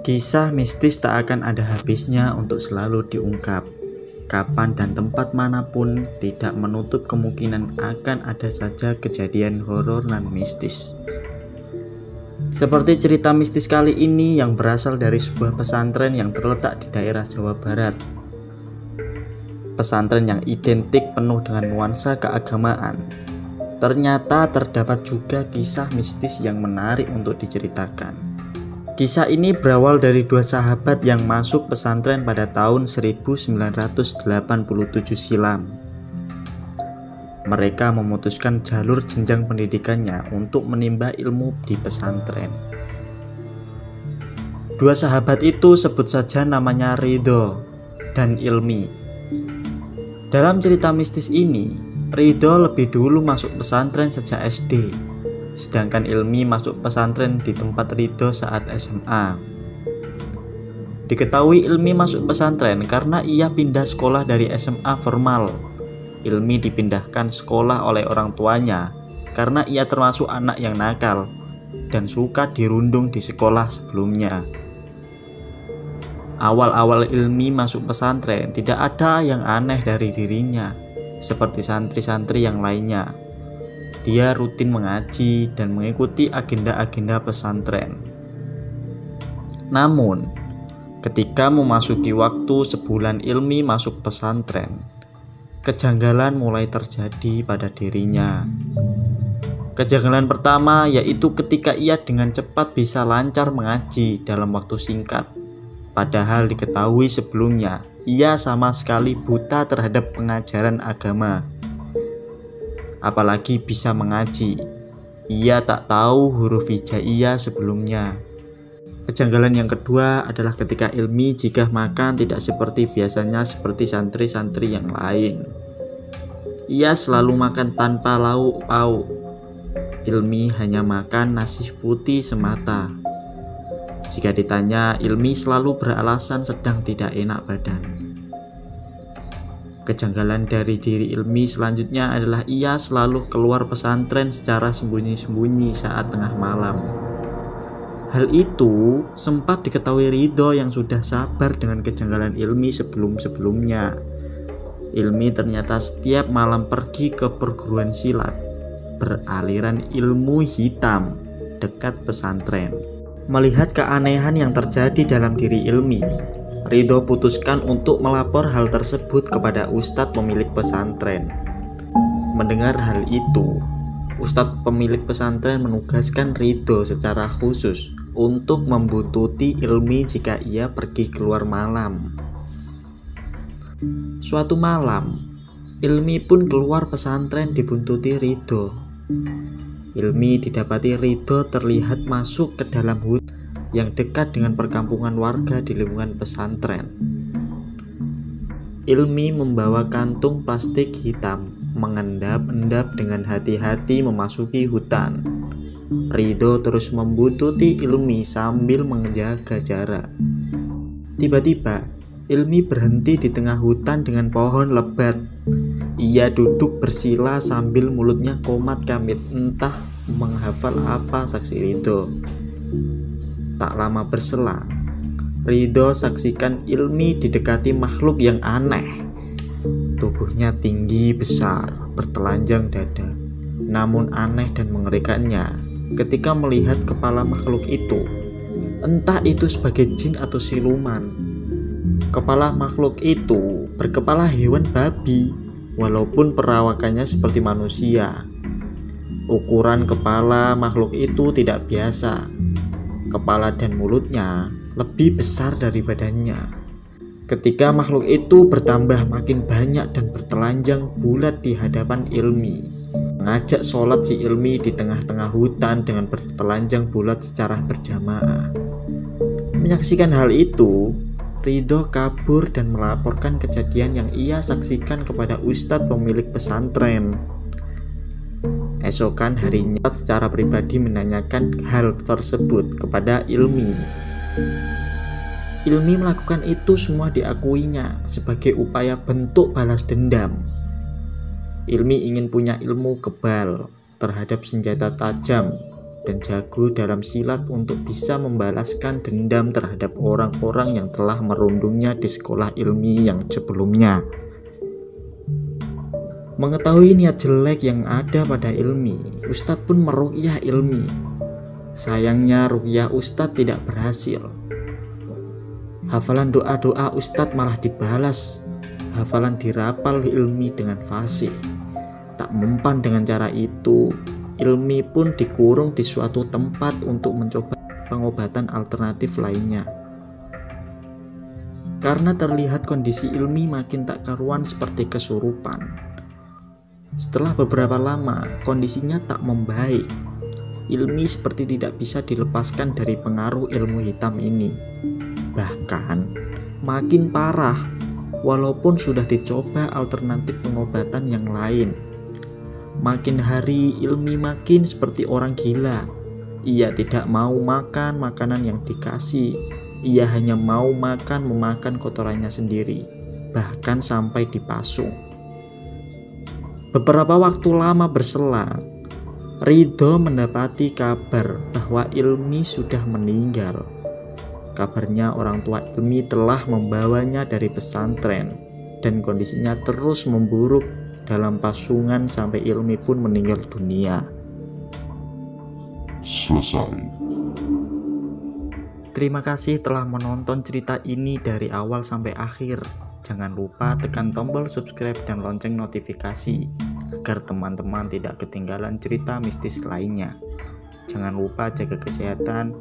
Kisah mistis tak akan ada habisnya untuk selalu diungkap. Kapan dan tempat manapun tidak menutup kemungkinan akan ada saja kejadian horor dan mistis. Seperti cerita mistis kali ini yang berasal dari sebuah pesantren yang terletak di daerah Jawa Barat. Pesantren yang identik penuh dengan nuansa keagamaan. Ternyata terdapat juga kisah mistis yang menarik untuk diceritakan. Kisah ini berawal dari dua sahabat yang masuk pesantren pada tahun 1987 silam. Mereka memutuskan jalur jenjang pendidikannya untuk menimba ilmu di pesantren. Dua sahabat itu sebut saja namanya Ridho dan Ilmi. Dalam cerita mistis ini, Ridho lebih dulu masuk pesantren sejak SD. Sedangkan Ilmi masuk pesantren di tempat Ridho saat SMA. Diketahui Ilmi masuk pesantren karena ia pindah sekolah dari SMA formal. Ilmi dipindahkan sekolah oleh orang tuanya karena ia termasuk anak yang nakal dan suka dirundung di sekolah sebelumnya. Awal-awal Ilmi masuk pesantren tidak ada yang aneh dari dirinya, seperti santri-santri yang lainnya. Dia rutin mengaji dan mengikuti agenda-agenda pesantren. Namun, ketika memasuki waktu sebulan Ilmi masuk pesantren, kejanggalan mulai terjadi pada dirinya. Kejanggalan pertama yaitu ketika ia dengan cepat bisa lancar mengaji dalam waktu singkat. Padahal diketahui sebelumnya, ia sama sekali buta terhadap pengajaran agama. Apalagi bisa mengaji. Ia tak tahu huruf hijaiyah sebelumnya. Kejanggalan yang kedua adalah ketika Ilmi jika makan tidak seperti biasanya seperti santri-santri yang lain. Ia selalu makan tanpa lauk pauk. Ilmi hanya makan nasi putih semata. Jika ditanya, Ilmi selalu beralasan sedang tidak enak badan. Kejanggalan dari diri Ilmi selanjutnya adalah ia selalu keluar pesantren secara sembunyi-sembunyi saat tengah malam. Hal itu sempat diketahui Ridho yang sudah sabar dengan kejanggalan Ilmi sebelum-sebelumnya. Ilmi ternyata setiap malam pergi ke perguruan silat beraliran ilmu hitam dekat pesantren. Melihat keanehan yang terjadi dalam diri Ilmi, Ridho putuskan untuk melapor hal tersebut kepada ustadz pemilik pesantren. Mendengar hal itu, ustadz pemilik pesantren menugaskan Ridho secara khusus untuk membuntuti Ilmi jika ia pergi keluar malam. Suatu malam, Ilmi pun keluar pesantren dibuntuti Ridho. Ilmi didapati Ridho terlihat masuk ke dalam hutan yang dekat dengan perkampungan warga di lingkungan pesantren. Ilmi membawa kantung plastik hitam, mengendap-endap dengan hati-hati memasuki hutan. Ridho terus membuntuti Ilmi sambil menjaga jarak. Tiba-tiba, Ilmi berhenti di tengah hutan dengan pohon lebat. Ia duduk bersila sambil mulutnya komat-kamit, entah menghafal apa saksi Ridho. Tak lama berselang, Ridho saksikan Ilmi didekati makhluk yang aneh. Tubuhnya tinggi besar, bertelanjang dada. Namun aneh dan mengerikannya ketika melihat kepala makhluk itu. Entah itu sebagai jin atau siluman. Kepala makhluk itu berkepala hewan babi, walaupun perawakannya seperti manusia. Ukuran kepala makhluk itu tidak biasa. Kepala dan mulutnya lebih besar dari badannya. Ketika makhluk itu bertambah makin banyak dan bertelanjang bulat di hadapan Ilmi, mengajak sholat si Ilmi di tengah-tengah hutan dengan bertelanjang bulat secara berjamaah. Menyaksikan hal itu, Ridho kabur dan melaporkan kejadian yang ia saksikan kepada ustadz pemilik pesantren. Esokan harinya secara pribadi menanyakan hal tersebut kepada Ilmi. Ilmi melakukan itu semua diakuinya sebagai upaya bentuk balas dendam. Ilmi ingin punya ilmu kebal terhadap senjata tajam dan jago dalam silat untuk bisa membalaskan dendam terhadap orang-orang yang telah merundungnya di sekolah ilmi yang sebelumnya. Mengetahui niat jelek yang ada pada Ilmi, Ustadz pun meruqyah Ilmi. Sayangnya ruqyah Ustadz tidak berhasil. Hafalan doa-doa Ustadz malah dibalas. Hafalan dirapal Ilmi dengan fasih. Tak mempan dengan cara itu, Ilmi pun dikurung di suatu tempat untuk mencoba pengobatan alternatif lainnya. Karena terlihat kondisi Ilmi makin tak karuan seperti kesurupan. Setelah beberapa lama, kondisinya tak membaik. Ilmi seperti tidak bisa dilepaskan dari pengaruh ilmu hitam ini. Bahkan, makin parah, walaupun sudah dicoba alternatif pengobatan yang lain. Makin hari, Ilmi makin seperti orang gila. Ia tidak mau makan makanan yang dikasih. Ia hanya mau memakan kotorannya sendiri, bahkan sampai dipasung. Beberapa waktu lama berselang, Ridho mendapati kabar bahwa Ilmi sudah meninggal. Kabarnya orang tua Ilmi telah membawanya dari pesantren dan kondisinya terus memburuk dalam pasungan sampai Ilmi pun meninggal dunia. Selesai. Terima kasih telah menonton cerita ini dari awal sampai akhir. Jangan lupa tekan tombol subscribe dan lonceng notifikasi agar teman-teman tidak ketinggalan cerita mistis lainnya. Jangan lupa jaga kesehatan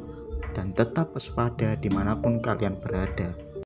dan tetap waspada dimanapun kalian berada.